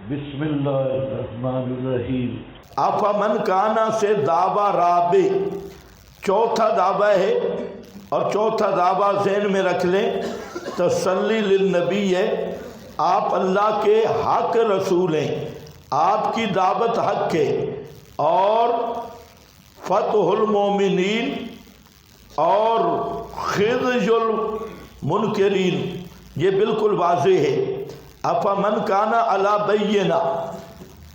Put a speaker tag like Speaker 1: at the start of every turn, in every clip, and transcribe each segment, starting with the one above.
Speaker 1: بسم اللہ الرحمن الرحیم۔
Speaker 2: افمن کانا سے دعویٰ رابع چوتھا دعویٰ ہے، اور چوتھا دعویٰ ذہن میں رکھ لیں، تسلی للنبی ہے، آپ اللہ کے حق رسول ہیں، آپ کی دعوت حق ہے، اور فتح المومنین اور خزي المنکرین یہ بالکل واضح ہے۔ افمن کانا علی بینہ،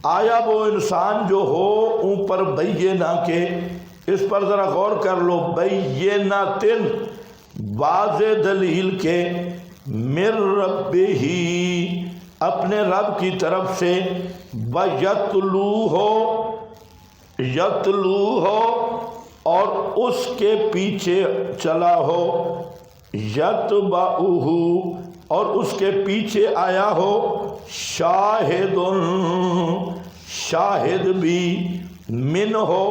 Speaker 2: آیا وہ انسان جو ہو اوپر بینہ کے، اس پر ذرا غور کر لو، بینۃ واضح دلیل کے، من ربہ اپنے رب کی طرف سے، یتلو ہو اور اس کے پیچھے چلا ہو، یتبعہ اور اس کے پیچھے آیا ہو، شاہد بھی من ہو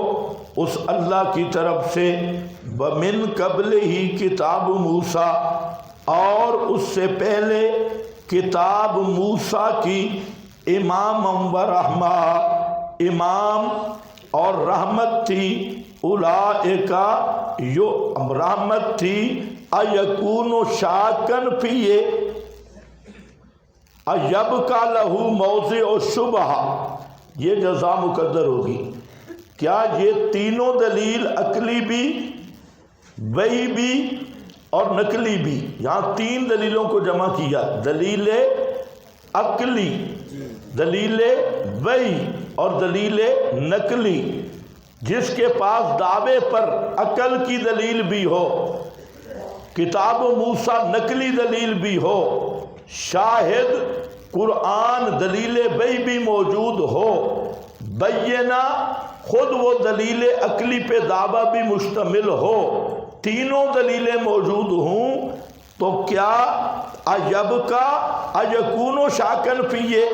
Speaker 2: اس اللہ کی طرف سے، ومن قبل ہی کتاب موسیٰ اور اس سے پہلے کتاب موسیٰ کی، امام و رحمہ امام اور رحمت تھی، اولئک جو رحمت تھی، ایکون شاکن فیہ ایبقی لہ موضع الشبہ، یہ جزا مقدر ہوگی۔ کیا یہ تینوں دلیل عقلی بھی، وحی بھی اور نقلی بھی، یہاں تین دلیلوں کو جمع کیا، دلیل عقلی، دلیل وحی اور دلیل نقلی، جس کے پاس دعوے پر عقل کی دلیل بھی ہو، کتاب موسیٰ نقلی دلیل بھی ہو، شاہد قرآن دلیل وحی بھی موجود ہو، بینہ خود وہ دلیل عقلی پہ دعویٰ بھی مشتمل ہو، تینوں دلیلیں موجود ہوں، تو کیا ایکون شاکن فیہ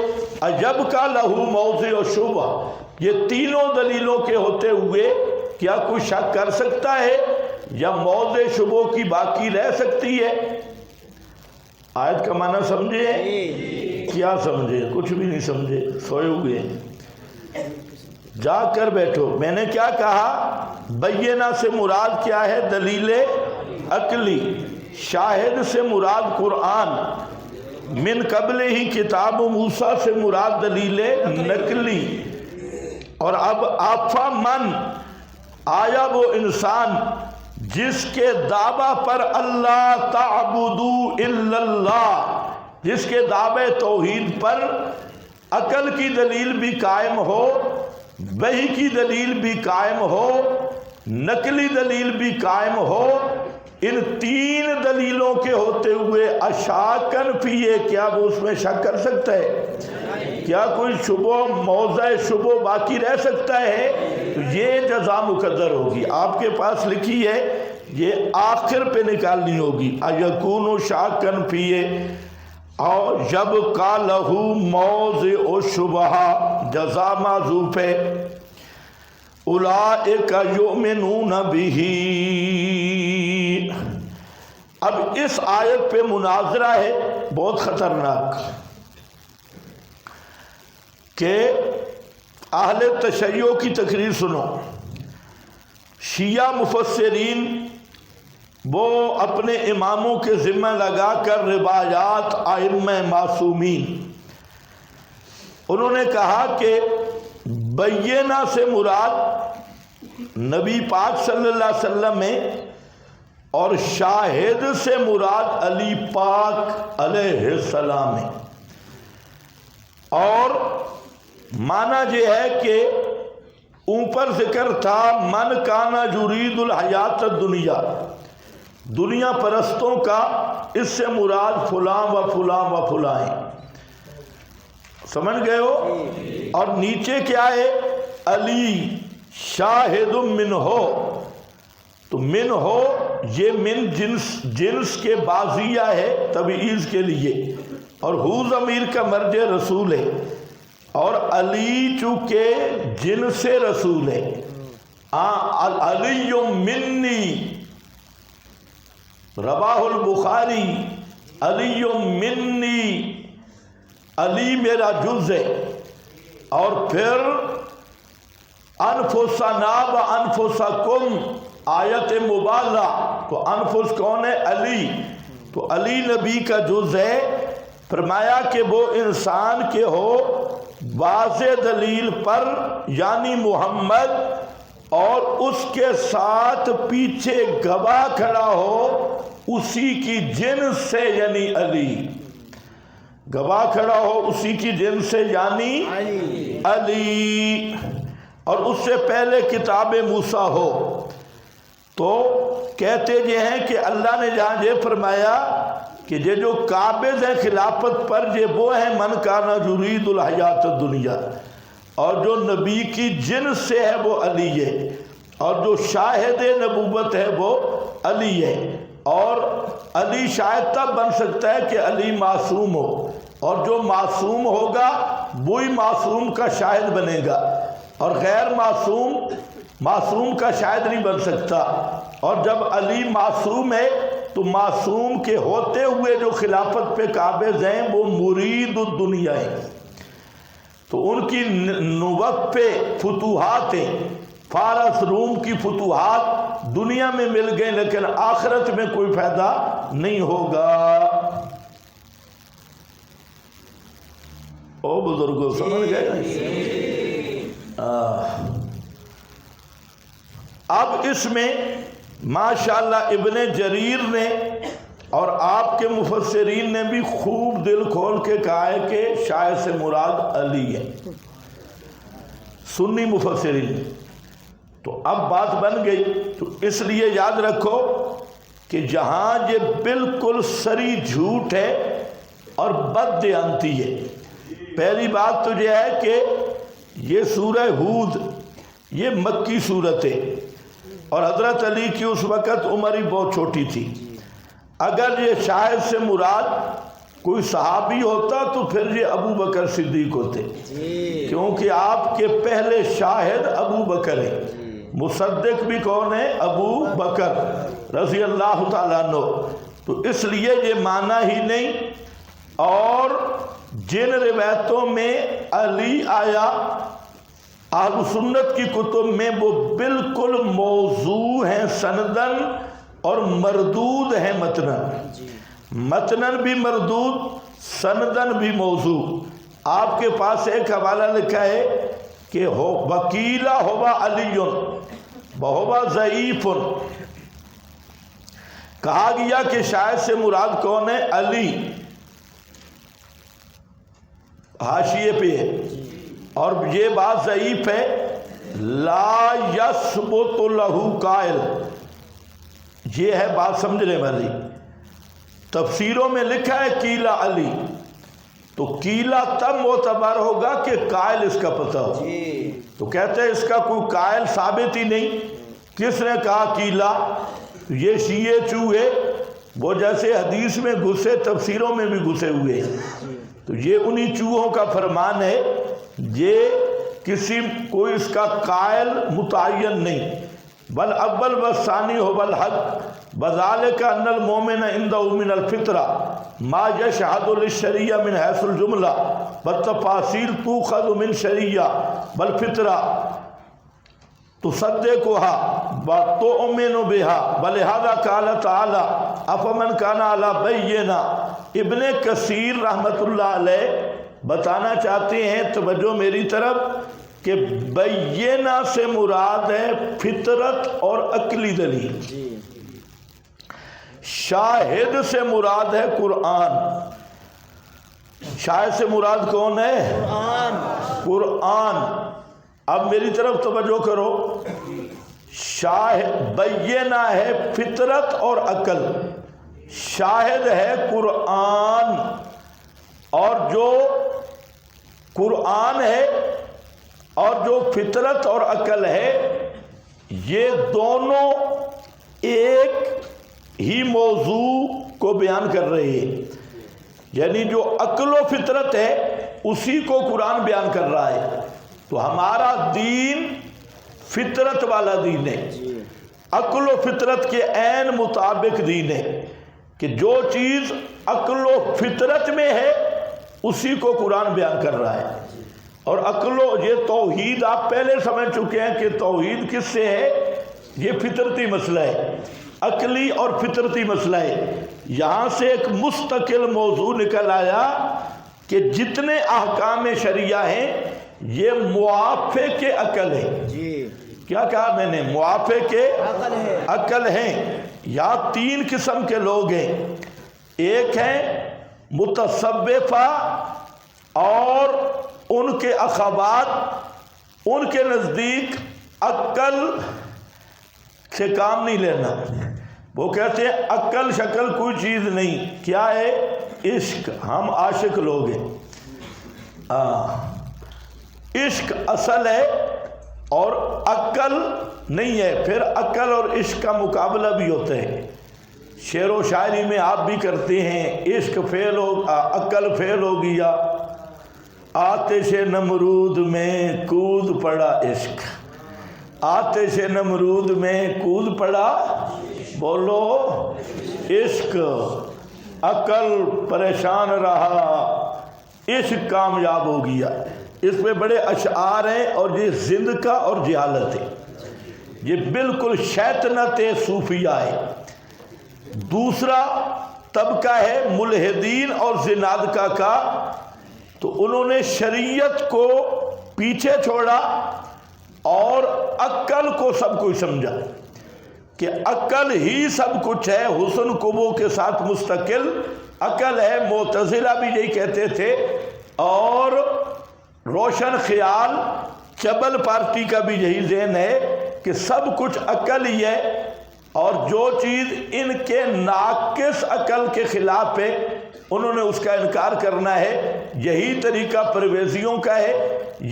Speaker 2: ایبقی لہ موضع الشبہ، یہ تینوں دلیلوں کے ہوتے ہوئے کیا کوئی شک کر سکتا ہے یا موضع شبہ کی باقی رہ سکتی ہے؟ آیت کا معنی سمجھے؟ کیا سمجھے؟ کچھ بھی نہیں سمجھے، سوئے ہوئے ہیں، جا کر بیٹھو۔ میں نے کیا کہا؟ بینہ سے مراد کیا ہے؟ دلیل عقلی، شاہد سے مراد قرآن، من قبل ہی کتاب موسیٰ سے مراد دلیل نقلی، اور اب افمن آیا وہ انسان جس کے دعویٰ پر اللہ تعبدوا الا اللہ، جس کے دعوے توحید پر عقل کی دلیل بھی قائم ہو، وحی کی دلیل بھی قائم ہو، نقلی دلیل بھی قائم ہو، ان تین دلیلوں کے ہوتے ہوئے اشاکن فیہ، کیا وہ اس میں شک کر سکتا ہے؟ کیا کوئی شبہ، موضع شبہ باقی رہ سکتا ہے؟ تو یہ جزا مقدر ہوگی، آپ کے پاس لکھی ہے، یہ آخر پہ نکالنی ہوگی، ایکون شاکن فیہ اور یبقی لہ موضع الشبہ، جزا معذوف ہے، اولئک یؤمنون بہ۔ اب اس آیت پہ مناظرہ ہے بہت خطرناک، کہ اہل تشیع کی تقریر سنو، شیعہ مفسرین وہ اپنے اماموں کے ذمہ لگا کر روایات ائمہ معصومین، انہوں نے کہا کہ بینہ سے مراد نبی پاک صلی اللہ علیہ وسلم ہے، اور شاہد سے مراد علی پاک علیہ السلام ہے، اور معنی یہ ہے کہ اوپر ذکر تھا من کانا یرید الحیات الدنیا، دنیا پرستوں کا، اس سے مراد فلاں و فلاں و فلاں ہیں، سمجھ گئے ہو؟ اور نیچے کیا ہے؟ علی شاہد من ہو، تو من ہو یہ من جنس کے بازیہ ہے تبعیض کے لیے، اور ہو ضمیر کا مرجع رسول ہے، اور علی چونکہ جنس رسول ہے، علی منی، رواہ البخاری، علی منی، علی میرا جز ہے، اور پھر انفسنا و انفسکم آیت مبالغہ، تو انفس کون ہے؟ علی، تو علی نبی کا جز ہے، فرمایا کہ وہ انسان کے ہو واضح دلیل پر یعنی محمد، اور اس کے ساتھ پیچھے گواہ کھڑا ہو اسی کی جنس سے یعنی علی، گواہ کھڑا ہو اسی کی جنس سے یعنی علی، اور اس سے پہلے کتاب موسیٰ ہو۔ تو کہتے یہ ہیں کہ اللہ نے جہاں یہ فرمایا کہ یہ جو قابض ہیں خلافت پر، یہ وہ ہیں من کان یرید الحیات الدنیا، اور جو نبی کی جنس سے ہے وہ علی ہے، اور جو شاہد نبوت ہے وہ علی ہے، اور علی شاہد تب بن سکتا ہے کہ علی معصوم ہو، اور جو معصوم ہوگا وہی معصوم کا شاہد بنے گا، اور غیر معصوم کا شاہد نہیں بن سکتا۔ اور جب علی معصوم ہے تو معصوم کے ہوتے ہوئے جو خلافت پہ قابض ہیں وہ مرید الدنیا ہیں، تو ان کی نوبت پہ فتوحات ہیں، فارس روم کی فتوحات دنیا میں مل گئے، لیکن آخرت میں کوئی فائدہ نہیں ہوگا۔ او بزرگوں سمجھ گئے نا؟ اب اس میں ماشاءاللہ ابن جریر نے اور آپ کے مفسرین نے بھی خوب دل کھول کے کہا ہے کہ شاہد سے مراد علی ہے، سنی مفسرین۔ تو اب بات بن گئی، تو اس لیے یاد رکھو کہ جہاں یہ بالکل سری جھوٹ ہے اور بددیانتی ہے۔ پہلی بات تو یہ ہے کہ یہ سورہ ہود یہ مکی صورت ہے، اور حضرت علی کی اس وقت عمر ہی بہت چھوٹی تھی۔ اگر یہ شاہد سے مراد کوئی صحابی ہوتا تو پھر یہ ابو بکر صدیق ہوتے، کیونکہ آپ کے پہلے شاہد ابو بکر ہیں، مصدق بھی کون ہے؟ ابو بکر رضی اللہ تعالیٰ عنہ۔ تو اس لیے یہ معنی ہی نہیں، اور جن روایتوں میں علی آیا اہل سنت کی کتب میں وہ بالکل موضوع ہیں سندن، اور مردود ہیں متنن، متنن بھی مردود، سندن بھی موضوع۔ آپ کے پاس ایک حوالہ لکھا ہے کہ وکیلا ہوا علی بہوا ضعیف، کہا گیا کہ شاید سے مراد کون ہے؟ علی، حاشیے پہ ہے، اور یہ بات ضعیف ہے، لا یثبت لہ قائل، یہ ہے بات سمجھنے والی۔ تفسیروں میں لکھا ہے کیلا علی، تو کیلا تب معتبر ہوگا کہ قائل اس کا پتہ ہو، تو کہتے ہیں اس کا کوئی قائل ثابت ہی نہیں، کس نے کہا کیلا؟ یہ شیعہ چوہے وہ جیسے حدیث میں گھسے تفسیروں میں بھی گھسے ہوئے ہیں، تو یہ انہی چوہوں کا فرمان ہے، یہ کسی کوئی اس کا قائل متعین نہیں۔ بل اول و ثانی ہو بل حق بذالک ان المومن عندہ من الفطرہ ما یشہد للشریعہ من حیث الجملہ والتفاصیل تؤخذ من شریعہ بل فطرہ تصدقها وتؤمن بها ولہذا قال تعالی افمن کان علی بینہ۔ ابن کثیر رحمۃ اللہ علیہ بتانا چاہتے ہیں، توجہ میری طرف، کہ بینہ سے مراد ہے فطرت اور عقلی دلیل، شاہد سے مراد ہے قرآن۔ شاہد سے مراد کون ہے؟ قرآن۔ اب میری طرف توجہ کرو، شاہد بینہ ہے فطرت اور عقل، شاہد ہے قرآن، اور جو قرآن ہے اور جو فطرت اور عقل ہے یہ دونوں ایک ہی موضوع کو بیان کر رہے ہیں، یعنی جو عقل و فطرت ہے اسی کو قرآن بیان کر رہا ہے۔ تو ہمارا دین فطرت والا دین ہے، عقل و فطرت کے عین مطابق دین ہے، کہ جو چیز عقل و فطرت میں ہے اسی کو قرآن بیان کر رہا ہے۔ اور عقل و یہ توحید آپ پہلے سمجھ چکے ہیں کہ توحید کس سے ہے، یہ فطرتی مسئلہ ہے، عقلی اور فطرتی مسئلہ ہے۔ یہاں سے ایک مستقل موضوع نکل آیا کہ جتنے احکام شریعہ ہیں یہ موافق عقل ہے۔
Speaker 3: جی
Speaker 2: کیا کہا میں نے؟ موافق
Speaker 3: عقل ہے۔
Speaker 2: عقل ہیں۔ یہاں تین قسم کے لوگ ہیں، ایک ہیں متصوفہ اور ان کے اخوات، ان کے نزدیک عقل سے کام نہیں لینا، وہ کہتے ہیں عقل شکل کوئی چیز نہیں، کیا ہے؟ عشق، ہم عاشق لوگ ہیں، عشق اصل ہے اور عقل نہیں ہے۔ پھر عقل اور عشق کا مقابلہ بھی ہوتا ہے، شعر و شاعری میں آپ بھی کرتے ہیں، عشق فعل ہو، عقل فعل ہو گیا، آتش نمرود میں کود پڑا عشق، آتش نمرود میں کود پڑا، بولو عشق، عقل پریشان رہا، عشق کامیاب ہو گیا۔ اس میں بڑے اشعار ہیں اور یہ زندگی اور جہالت ہے، یہ بالکل شیطنت صوفیہ ہے۔ دوسرا طبقہ ہے ملحدین اور زنادقہ کا، تو انہوں نے شریعت کو پیچھے چھوڑا اور عقل کو سب کچھ سمجھا کہ عقل ہی سب کچھ ہے، حسن قبو کے ساتھ مستقل عقل ہے۔ معتزلہ بھی یہی کہتے تھے، اور روشن خیال چبل پارٹی کا بھی یہی ذہن ہے کہ سب کچھ عقل ہی ہے، اور جو چیز ان کے ناقص عقل کے خلاف ہے انہوں نے اس کا انکار کرنا ہے۔ یہی طریقہ پرویزیوں کا ہے،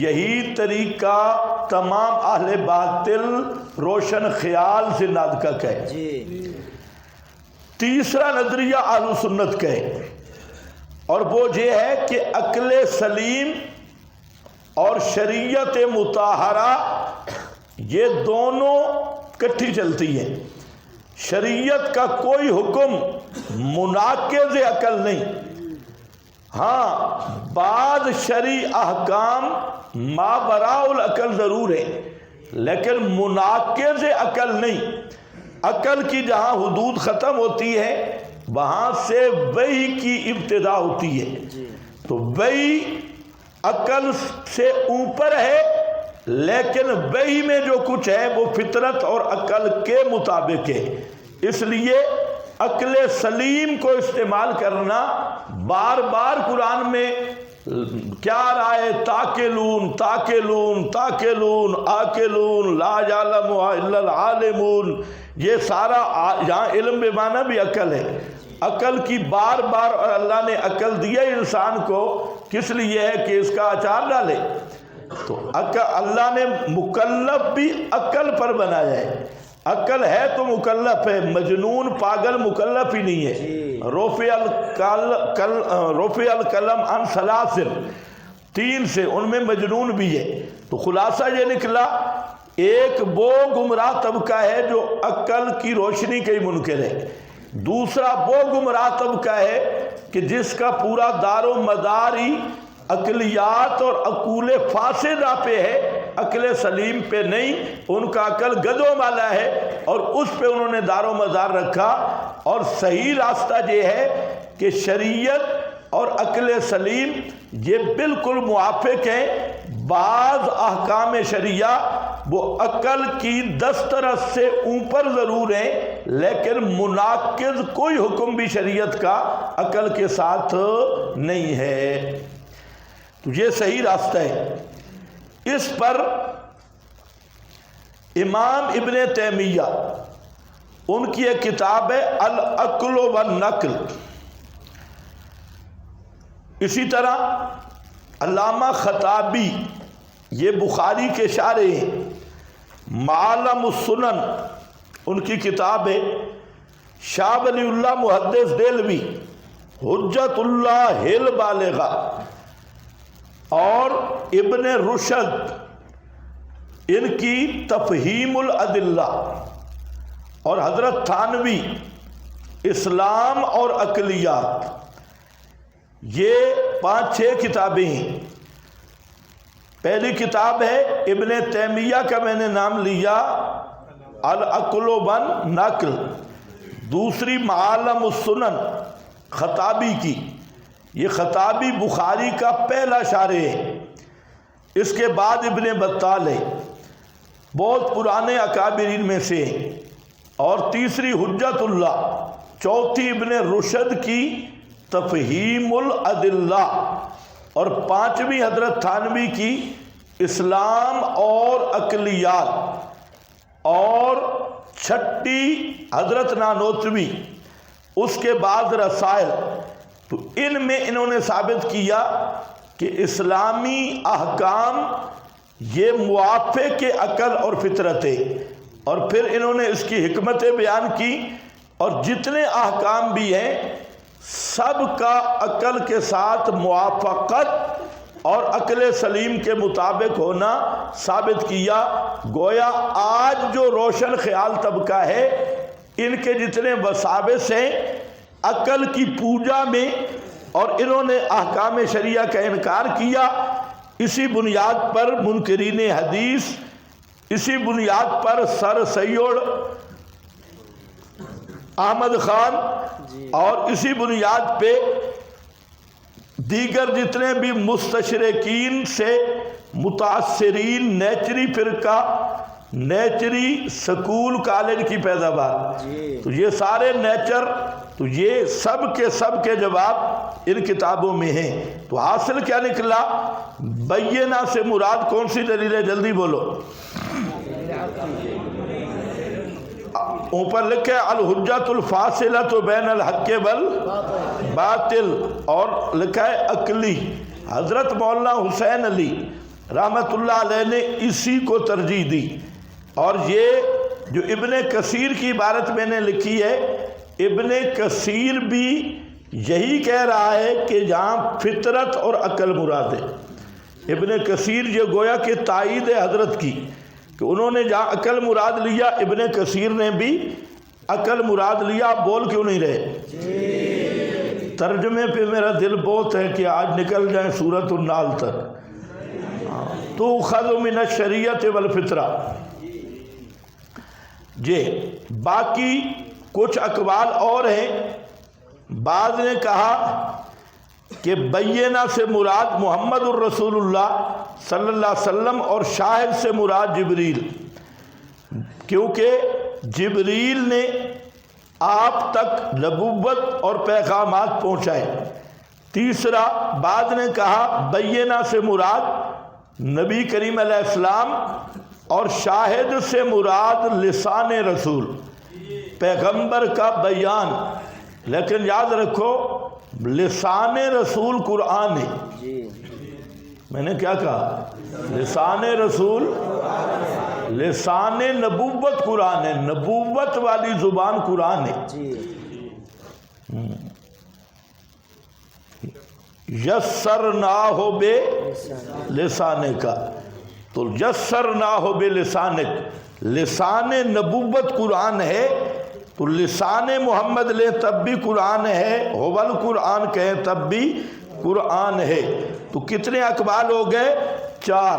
Speaker 2: یہی طریقہ تمام اہل باطل روشن خیال سے نادقہ کا ہے۔
Speaker 3: جی
Speaker 2: تیسرا نظریہ اہل سنت کا ہے، اور وہ یہ ہے کہ عقل سلیم اور شریعت مطہرہ یہ دونوں کٹھی چلتی ہیں۔ شریعت کا کوئی حکم مناقض عقل نہیں، ہاں بعض شرعی احکام مابراء العقل ضرور ہے، لیکن مناقض عقل نہیں۔ عقل کی جہاں حدود ختم ہوتی ہے وہاں سے وحی کی ابتدا ہوتی ہے، تو وحی عقل سے اوپر ہے، لیکن وحی میں جو کچھ ہے وہ فطرت اور عقل کے مطابق ہے۔ اس لیے عقل سلیم کو استعمال کرنا، بار بار قرآن میں کیا رہا ہے؟ تاکلون تاکلون تاکلون آکلون لا یعلم الا العالمون، یہ سارا یہاں علم بے معنی بھی عقل ہے۔ عقل کی بار بار اللہ نے عقل دیا انسان کو کس لیے ہے کہ اس کا اچار ڈالے، تو اللہ نے مکلف بھی عقل پر بنایا ہے۔ عقل ہے تو مکلف ہے، مجنون پاگل مکلف ہی نہیں ہے۔ رفع القلم عن ثلاث، 3 سے، ان میں مجنون بھی ہے۔ تو خلاصہ یہ نکلا، ایک وہ گمراہ طبقہ ہے جو عقل کی روشنی کا ہی منکر ہے، دوسرا وہ گمراہ طبقہ ہے کہ جس کا پورا دار و مدار ہی عقلیات اور عقول فاسدہ پہ ہے، عقل سلیم پہ نہیں۔ ان کا عقل گدوں والا ہے اور اس پہ انہوں نے دار و مدار رکھا، اور صحیح راستہ یہ ہے کہ شریعت اور عقل سلیم یہ بالکل موافق ہیں۔ بعض احکام شریعہ وہ عقل کی دسترس سے اوپر ضرور ہیں، لیکن مناقض کوئی حکم بھی شریعت کا عقل کے ساتھ نہیں ہے، تو یہ صحیح راستہ ہے۔ اس پر امام ابن تیمیہ ان کی ایک کتاب ہے العقل والنقل، اسی طرح علامہ خطابی یہ بخاری کے شارح ہیں، معالم السنن ان کی کتاب ہے، شاہ ولی اللہ محدث دہلوی حجت اللہ البالغہ، اور ابن رشد ان کی تفہیم الادلہ، اور حضرت تھانوی اسلام اور عقلیات، یہ 5-6 کتابیں ہیں۔ پہلی کتاب ہے ابن تیمیہ کا میں نے نام لیا العقل ون نقل، دوسری معالم السنن خطابی کی، یہ خطابی بخاری کا پہلا شارح ہے، اس کے بعد ابن بطال ہے، بہت پرانے اکابرین میں سے، اور تیسری حجت اللہ، چوتھی ابن رشد کی تفہیم الادلہ، اور پانچویں حضرت تھانوی کی اسلام اور عقلیات، اور چھٹی حضرت نانوتوی، اس کے بعد رسائل۔ تو ان میں انہوں نے ثابت کیا کہ اسلامی احکام یہ موافق عقل اور فطرت ہے، اور پھر انہوں نے اس کی حکمتیں بیان کی، اور جتنے احکام بھی ہیں سب کا عقل کے ساتھ موافقت اور عقل سلیم کے مطابق ہونا ثابت کیا۔ گویا آج جو روشن خیال طبقہ ہے ان کے جتنے وساوس ہیں عقل کی پوجا میں، اور انہوں نے احکام شریعہ کا انکار کیا، اسی بنیاد پر منکرین حدیث، اسی بنیاد پر سر سید احمد خان، اور اسی بنیاد پہ دیگر جتنے بھی مستشرقین سے متاثرین نیچری فرقہ، نیچری سکول کالج کی پیداوار، تو یہ سارے نیچر، تو یہ سب کے جواب ان کتابوں میں ہیں۔ تو حاصل کیا نکلا؟ بینہ سے مراد کون سی دلیل ہے؟ جلدی بولو۔ اوپر لکھے الحجت الفاصلۃ بین الحق والباطل، اور لکھا ہے عقلی۔ حضرت مولانا حسین علی رحمت اللہ علیہ نے اسی کو ترجیح دی، اور یہ جو ابن کثیر کی عبارت میں نے لکھی ہے، ابن کثیر بھی یہی کہہ رہا ہے کہ جہاں فطرت اور عقل مراد ہے۔ ابن کثیر یہ گویا کہ تائید ہے حضرت کی کہ انہوں نے جہاں عقل مراد لیا، ابن کثیر نے بھی عقل مراد لیا۔ آپ بول کیوں نہیں رہے؟ ترجمے پہ میرا دل بہت ہے کہ آج نکل جائیں سورۃ النحل تک۔ تو خذ من الشریعۃ والفطرہ۔ جی باقی کچھ اقوال اور ہیں۔ بعض نے کہا کہ بینہ سے مراد محمد الرسول اللہ صلی اللہ علیہ وسلم، اور شاہد سے مراد جبریل، کیونکہ جبریل نے آپ تک نبوت اور پیغامات پہنچائے۔ تیسرا بعض نے کہا بینہ سے مراد نبی کریم علیہ السلام، اور شاہد سے مراد لسان رسول، پیغمبر کا بیان۔ لیکن یاد رکھو لسان رسول قرآن ہے۔ میں نے کیا کہا؟ لسان رسول، لسان نبوت قرآن ہے، نبوت والی زبان قرآن ہے۔ یسرناہ بے لسانے کا، تو یسرناہ بے لسانک، لسان نبوت قرآن ہے، تو لسان محمد لے تب بھی قرآن ہے، ہوول قرآن کہیں تب بھی قرآن ہے۔ تو کتنے اقوال ہو گئے؟ 4۔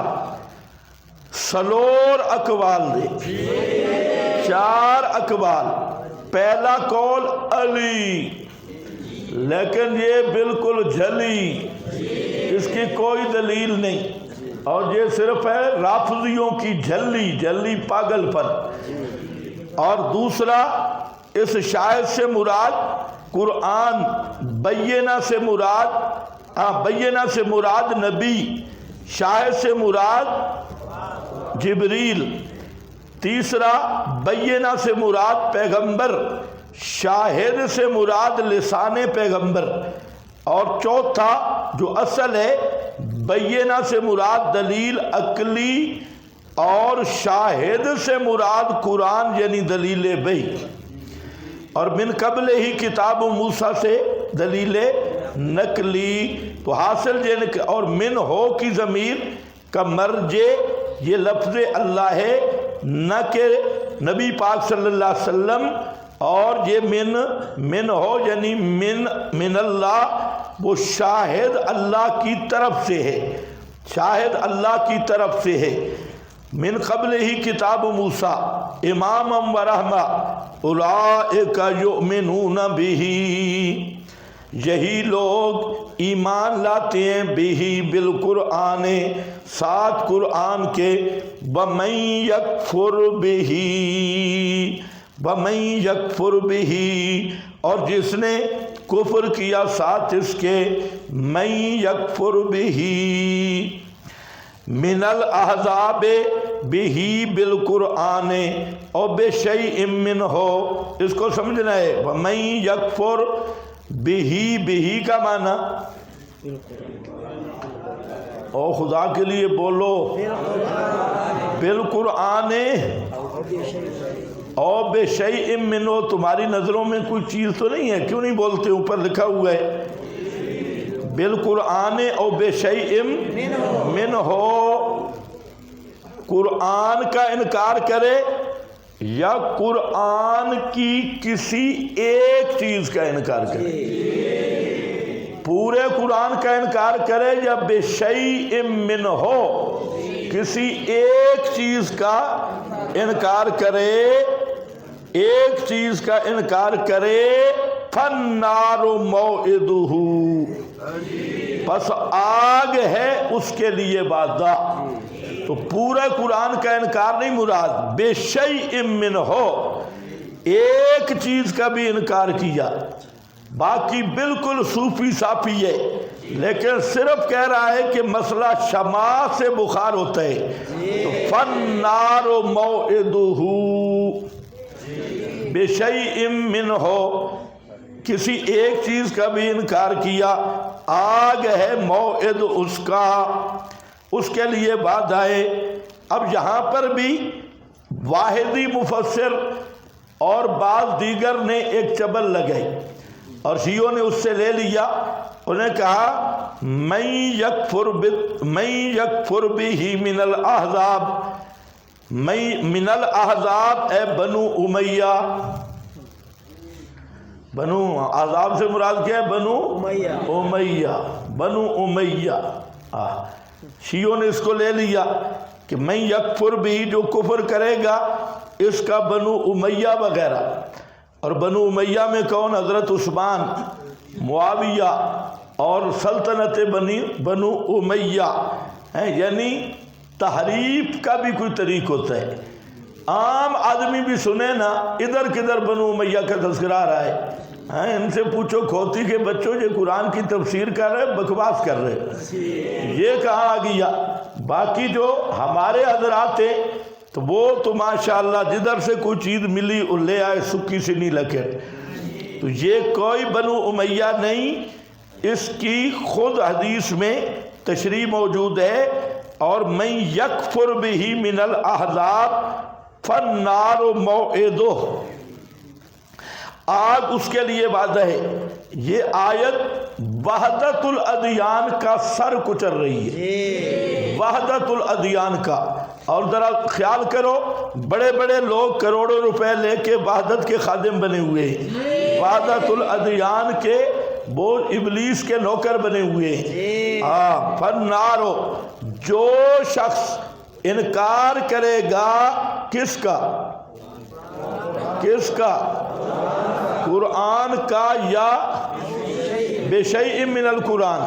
Speaker 2: سلور اقوال دے، 4 اقوال۔ پہلا قول علی، لیکن یہ بالکل جھلی، اس کی کوئی دلیل نہیں، اور یہ صرف ہے رافضیوں کی جھلی پاگل پن۔ اور دوسرا اس شاہد سے مراد قرآن، بینہ سے مراد نبی، شاہد سے مراد جبریل۔ تیسرا بینہ سے مراد پیغمبر، شاہد سے مراد لسان پیغمبر۔ اور چوتھا جو اصل ہے، بینہ سے مراد دلیل عقلی، اور شاہد سے مراد قرآن یعنی دلیل بی۔ اور من قبل ہی کتاب موسیٰ سے دلیل نقلی۔ تو حاصل یہ، اور من ہو کی ضمیر کا مرجع یہ لفظ اللہ ہے، نہ کہ نبی پاک صلی اللہ علیہ وسلم، اور یہ من ہو یعنی من اللہ، وہ شاہد اللہ کی طرف سے ہے۔ شاہد اللہ کی طرف سے ہے، من قبل ہی کتاب موسیٰ اماما و رحمہ اولئک یؤمنون بہ، یہی لوگ ایمان لاتے ہیں بہ بالقرآن، ساتھ قرآن کے، ومن یکفر بہ، ومن یکفر بہ، اور جس نے کفر کیا ساتھ اس کے، من یکفر بہ من الاحزاب بہ بالقرآن اور بشیء منہ، اس کو سمجھنا ہے، ومن یکفر بہ، بہ کا معنی، او خدا کے لیے بولو، بالقرآن او بشیء منہ، تمہاری نظروں میں کوئی چیز تو نہیں ہے؟ کیوں نہیں بولتے؟ اوپر لکھا ہوا ہے بالقرآن او بشیء منہ، قرآن کا انکار کرے یا قرآن کی کسی ایک چیز کا انکار کرے، پورے قرآن کا انکار کرے یا بشیء منہ کسی ایک چیز کا انکار کرے، ایک چیز کا انکار کرے، فالنار موعدہ، پس آگ ہے اس کے لیے وعدہ۔ تو پورا قرآن کا انکار نہیں مراد، بشیء منہ ایک چیز کا بھی انکار کیا، باقی بالکل صوفی صافی ہے، لیکن صرف کہہ رہا ہے کہ مسئلہ شمع سے بخار ہوتا ہے، تو فالنار موعدہ بشیء منہ، کسی ایک چیز کا بھی انکار کیا، آگ ہے موعد اس کا، اس کے لیے بات آئے۔ اب یہاں پر بھی واحدی مفسر اور بعض دیگر نے ایک چبل لگائی اور شیعوں نے اس سے لے لیا، انہیں کہا من یکفر بہ من الاحزاب، من الاحزاب اے بنو امیہ، بنو احزاب سے مراد کیا ہے؟ بنو امیہ، بنو امیہ۔ شیعوں نے اس کو لے لیا کہ من یکفر بھی، جو کفر کرے گا اس کا بنو امیہ وغیرہ، اور بنو امیہ میں کون؟ حضرت عثمان، معاویہ اور سلطنت بنو امیہ ہیں، یعنی تحریف کا بھی کوئی طریق ہوتا ہے۔ عام آدمی بھی سنے نا، ادھر کدھر بنو امیہ کا تذکرہ آ رہا ہے، ان سے پوچھو کھوتی کے بچوں یہ قرآن کی تفسیر کر رہے، بکواس کر رہے، یہ کہاں آ گیا؟ باقی جو ہمارے حضرات ہیں تو وہ تو ماشاءاللہ جدھر سے کوئی چیز ملی وہ لے آئے، سکی سے نہیں لکھے، تو یہ کوئی بنو امیہ نہیں، اس کی خود حدیث میں تشریح موجود ہے، اور من یکفر بہ من الاحزاب فالنار موعدہ، آگ اس کے لیے وعدہ ہے۔ یہ آیت وحدت الادیان کا سر کچل رہی ہے، وحدت الادیان کا۔ اور ذرا خیال کرو، بڑے بڑے لوگ کروڑوں روپے لے کے وحدت کے خادم بنے ہوئے ہیں، وحدت الادیان کے وہ ابلیس کے نوکر بنے ہوئے ہیں۔ فالنار، جو شخص انکار کرے گا کس کا؟ کس کا؟ قرآن کا، یا بشیء من القرآن،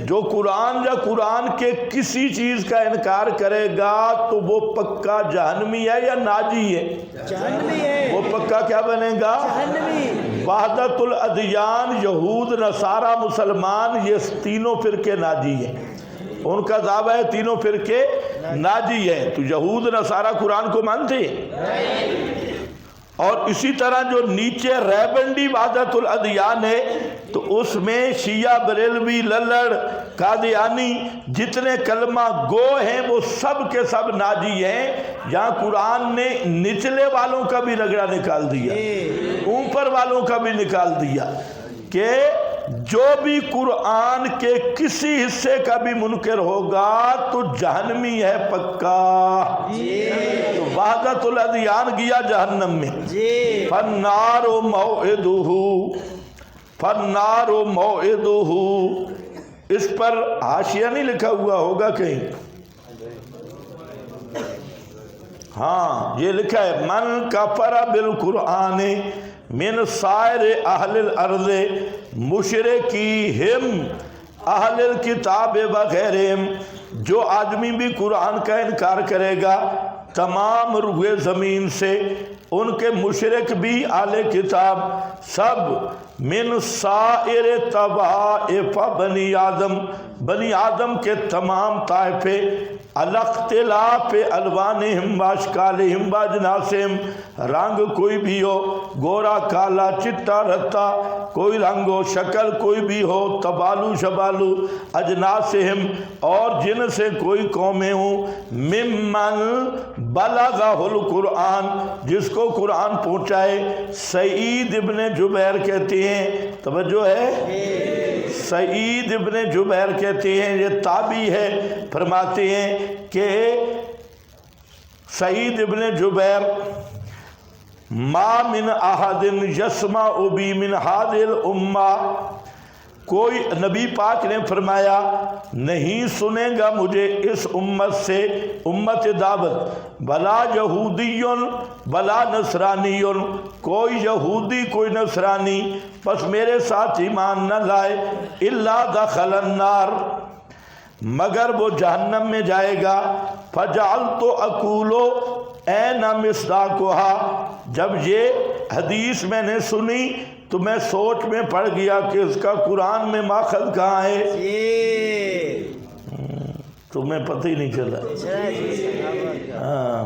Speaker 2: جو قرآن یا قرآن کے کسی چیز کا انکار کرے گا تو وہ پکا جہنمی ہے یا ناجی ہے؟
Speaker 3: جہنمی ہے۔
Speaker 2: وہ پکا کیا بنے گا؟
Speaker 3: جہنمی۔
Speaker 2: وحدت الادیان، یہود، نصارہ، مسلمان، یہ تینوں فرقے ناجی ہیں، ان کا دعویٰ ہے تینوں فرقے ناجی ہیں۔ تو یہود نصارہ قرآن کو مانتے ہیں، اور اسی طرح جو نیچے ریبنڈی وحدت الادیان ہے تو اس میں شیعہ، بریلوی، للڑ، قادیانی جتنے کلمہ گو ہیں وہ سب کے سب ناجی ہیں۔ یہاں قرآن نے نچلے والوں کا بھی رگڑا نکال دیا، اوپر والوں کا بھی نکال دیا، کہ جو بھی قرآن کے کسی حصے کا بھی منکر ہوگا تو جہنمی ہے پکا۔ تو وحدت الادیان گیا جہنم میں۔ فالنار موعدہ، فالنار موعدہ، اس پر حاشیہ نہیں لکھا ہوا ہوگا کہیں؟ ہاں یہ لکھا ہے من کفر بالقرآن من سائر اہل الارض مشرکیہم اہل الکتاب وغیرہم، جو آدمی بھی قرآن کا انکار کرے گا تمام روئے زمین سے، ان کے مشرک بھی اہل کتاب سب، من سائر طوائف بنی آدم، بنی آدم کے تمام طائفے، الاختلاف الوانہم واشکالہم واجناسہم، رنگ کوئی بھی ہو، گورا کالا چٹا رتا کوئی رنگ ہو، شکل کوئی بھی ہو، تبالو شبالو، اجناسہم، اور جن سے کوئی قومیں ہوں، ممن بلغہ القرآن، جس کو قرآن پہنچائے۔ سعید ابن جبیر کہتے ہیں، توجہ ہے، سعید ابن جبیر کہتے ہیں، یہ تابعی ہے، فرماتے ہیں کہ سعید ابن جبیر ما من احد یسمع بی من هذه الامہ، کوئی نبی پاک نے فرمایا نہیں سنے گا مجھے اس امت سے، امت دعوت، بلا یہودی بلا نصرانی، کوئی یہودی کوئی نصرانی بس میرے ساتھ ایمان نہ لائے، الا دخل النار، مگر وہ جہنم میں جائے گا۔ فجعلت اقول این مصداقها، جب یہ حدیث میں نے سنی تو میں سوچ میں پڑ گیا کہ اس کا قرآن میں ماخذ کہاں ہے؟ تمہیں پتہ ہی نہیں چلا۔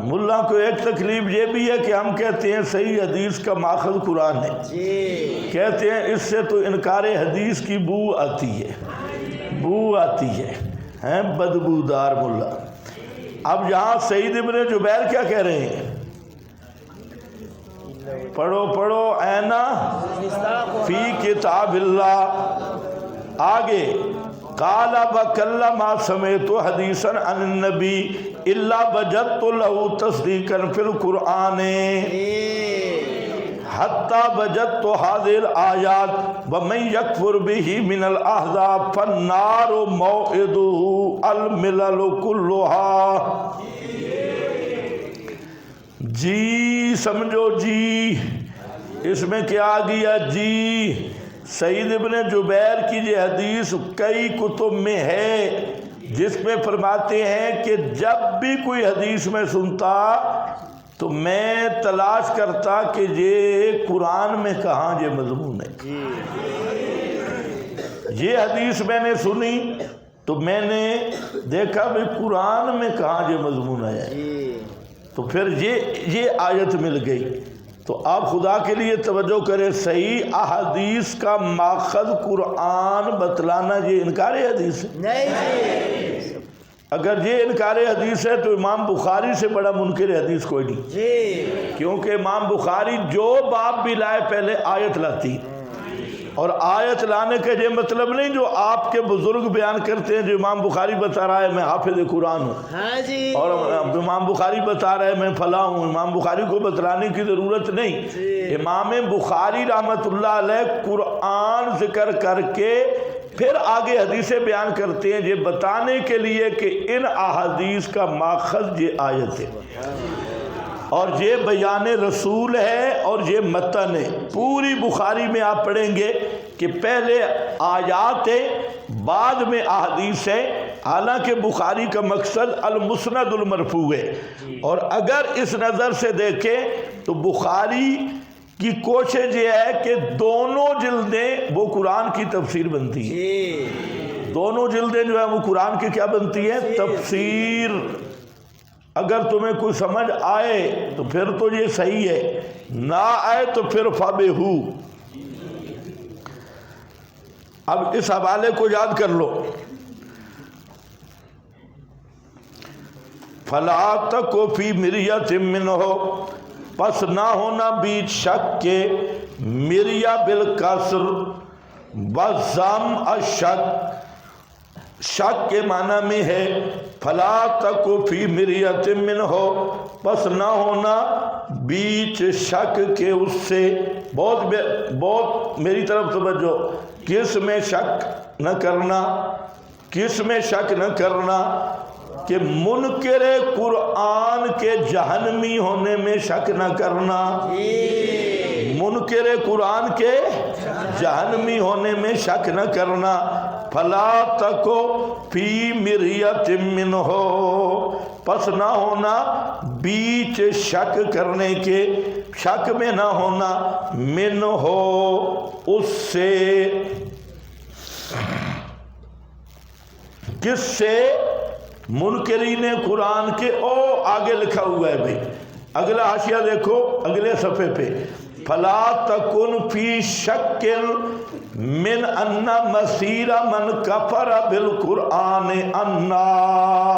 Speaker 2: ملا کو ایک تکلیف یہ بھی ہے کہ ہم کہتے ہیں صحیح حدیث کا ماخذ قرآن ہے، کہتے ہیں اس سے تو انکار حدیث کی بو آتی ہے، بو آتی ہے، بدبودار ملا۔ اب یہاں سعید ابن جبیر کیا کہہ رہے ہیں؟ پڑھو پڑھو، اینا فی کتاب اللہ، آگے قال وکلم سمعت حدیثا عن النبی الا وجدت له تصدیقا فی القرآن حتی وجدت هذه الآیات ومن یکفر به من الاحزاب فالنار موعده الملل كلها۔ جی سمجھو جی، اس میں کیا آ گیا جی؟ سعید ابن جبیر کی یہ حدیث کئی کتب میں ہے، جس میں فرماتے ہیں کہ جب بھی کوئی حدیث میں سنتا تو میں تلاش کرتا کہ یہ قرآن میں کہاں یہ مضمون ہے۔ یہ حدیث میں نے سنی تو میں نے دیکھا بھی قرآن میں کہاں یہ مضمون ہے، تو پھر یہ آیت مل گئی۔ تو آپ خدا کے لیے توجہ کریں، صحیح احادیث کا ماخذ قرآن بتلانا یہ انکار حدیث ہے؟ نہیں۔ اگر یہ انکار حدیث ہے تو امام بخاری سے بڑا منکر حدیث کوئی نہیں، کیونکہ امام بخاری جو باب بھی لائے پہلے آیت لاتی، اور آیت لانے کا یہ مطلب نہیں جو آپ کے بزرگ بیان کرتے ہیں، جو امام بخاری بتا رہا ہے میں حافظ قرآن ہوں، اور امام بخاری بتا رہا ہے میں فلاں ہوں، امام بخاری کو بتلانے کی ضرورت نہیں۔ امام بخاری رحمۃ اللہ علیہ قرآن ذکر کر کے پھر آگے حدیثیں بیان کرتے ہیں، یہ بتانے کے لیے کہ ان احادیث کا ماخذ یہ آیت ہے، اور یہ بیان رسول ہے، اور یہ متن ہے۔ پوری بخاری میں آپ پڑھیں گے کہ پہلے آیات ہے، بعد میں احادیث ہے، حالانکہ بخاری کا مقصد المسند المرفوع ہے۔ اور اگر اس نظر سے دیکھیں تو بخاری کی کوشش یہ ہے کہ دونوں جلدیں وہ قرآن کی تفسیر بنتی ہیں، دونوں جلدیں جو ہے وہ قرآن کی کیا بنتی ہے؟ تفسیر۔ اگر تمہیں کوئی سمجھ آئے تو پھر تو یہ صحیح ہے، نہ آئے تو پھر فبہو۔ اب اس حوالے کو یاد کر لو، فَلَا تَكُ فِي مِرْيَةٍ مِّنْهُ، پس نہ ہونا بیچ شک کے، مریا بالکسر وَضَمْ الشک، شک کے معنی میں ہے فلا تک فی مریۃ منہ، پس نہ ہونا بیچ شک کے اس سے، بہت میری طرف توجہ، کس میں شک نہ کرنا، کس میں شک نہ کرنا کہ منکر قرآن کے جہنمی ہونے میں شک نہ کرنا، منکر قرآن کے جہنمی ہونے میں شک نہ کرنا۔ فلا تکو فی مریت منہ، پس نہ ہونا بیچ شک کرنے کے، شک میں نہ ہونا، من ہو اس سے، کس سے؟ منکرین قرآن کے۔ او آگے لکھا ہوا ہے بھئی، اگلا حاشیہ دیکھو اگلے صفحے پہ، فلا تکن فی شک من ان مسیر من کفر بالقرآن انا